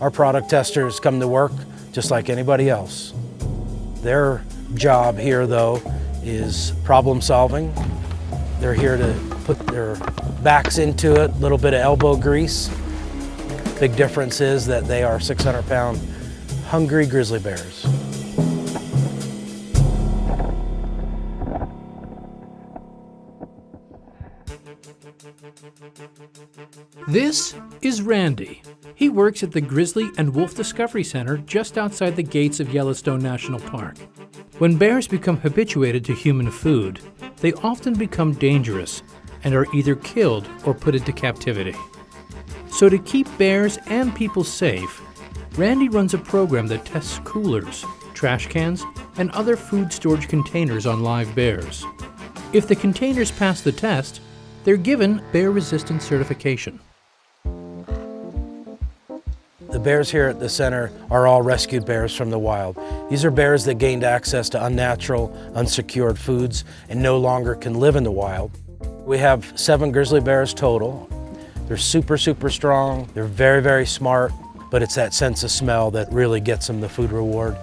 Our product testers come to work just like anybody else. Their job here, though, is problem solving. They're here to put their backs into it, a little bit of elbow grease. Big difference is that they are 600-pound hungry grizzly bears. This is Randy. He works at the Grizzly and Wolf Discovery Center just outside the gates of Yellowstone National Park. When bears become habituated to human food, they often become dangerous and are either killed or put into captivity. So to keep bears and people safe, Randy runs a program that tests coolers, trash cans, and other food storage containers on live bears. If the containers pass the test, they're given bear-resistant certification. The bears here at the center are all rescued bears from the wild. These are bears that gained access to unnatural, unsecured foods and no longer can live in the wild. We have 7 grizzly bears total. They're super, super strong. They're very, very smart, but it's that sense of smell that really gets them the food reward.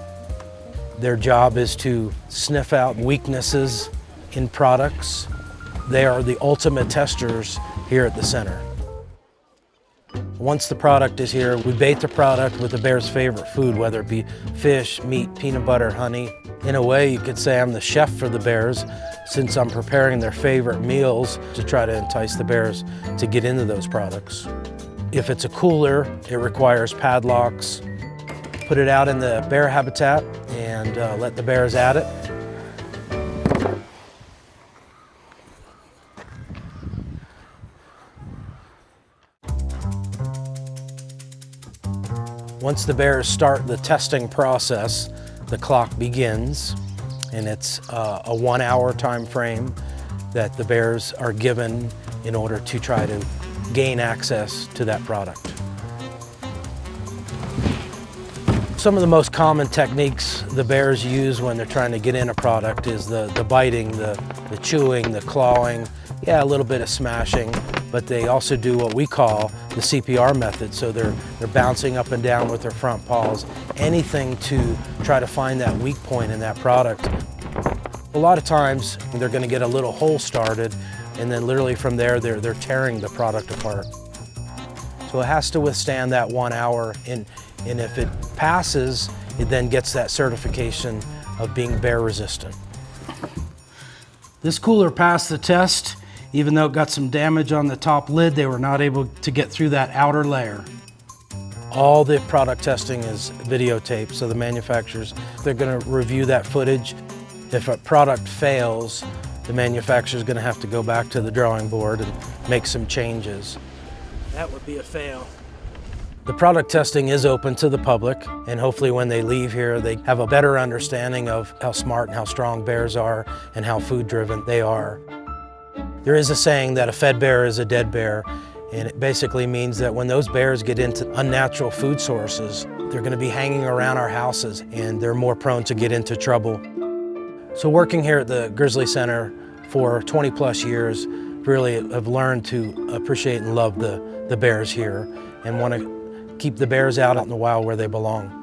Their job is to sniff out weaknesses in products. They are the ultimate testers here at the center. Once the product is here, we bait the product with the bear's favorite food, whether it be fish, meat, peanut butter, honey. In a way, you could say I'm the chef for the bears, since I'm preparing their favorite meals to try to entice the bears to get into those products. If it's a cooler, it requires padlocks. Put it out in the bear habitat and let the bears at it. Once the bears start the testing process, the clock begins, and it's a 1-hour time frame that the bears are given in order to try to gain access to that product. Some of the most common techniques the bears use when they're trying to get in a product is the biting, the chewing, the clawing, yeah, a little bit of smashing, but they also do what we call the CPR method. So they're bouncing up and down with their front paws, anything to try to find that weak point in that product. A lot of times they're going to get a little hole started, and then literally from there they're tearing the product apart. So it has to withstand that 1 hour, and if it passes, it then gets that certification of being bear resistant. This cooler passed the test. Even though it got some damage on the top lid, they were not able to get through that outer layer. All the product testing is videotaped, so the manufacturers, they're going to review that footage. If a product fails, the manufacturer's going to have to go back to the drawing board and make some changes. That would be a fail. The product testing is open to the public, and hopefully when they leave here, they have a better understanding of how smart and how strong bears are and how food-driven they are. There is a saying that a fed bear is a dead bear, and it basically means that when those bears get into unnatural food sources, they're going to be hanging around our houses and they're more prone to get into trouble. So working here at the Grizzly Center for 20+ years, really have learned to appreciate and love the bears here and want to keep the bears out in the wild where they belong.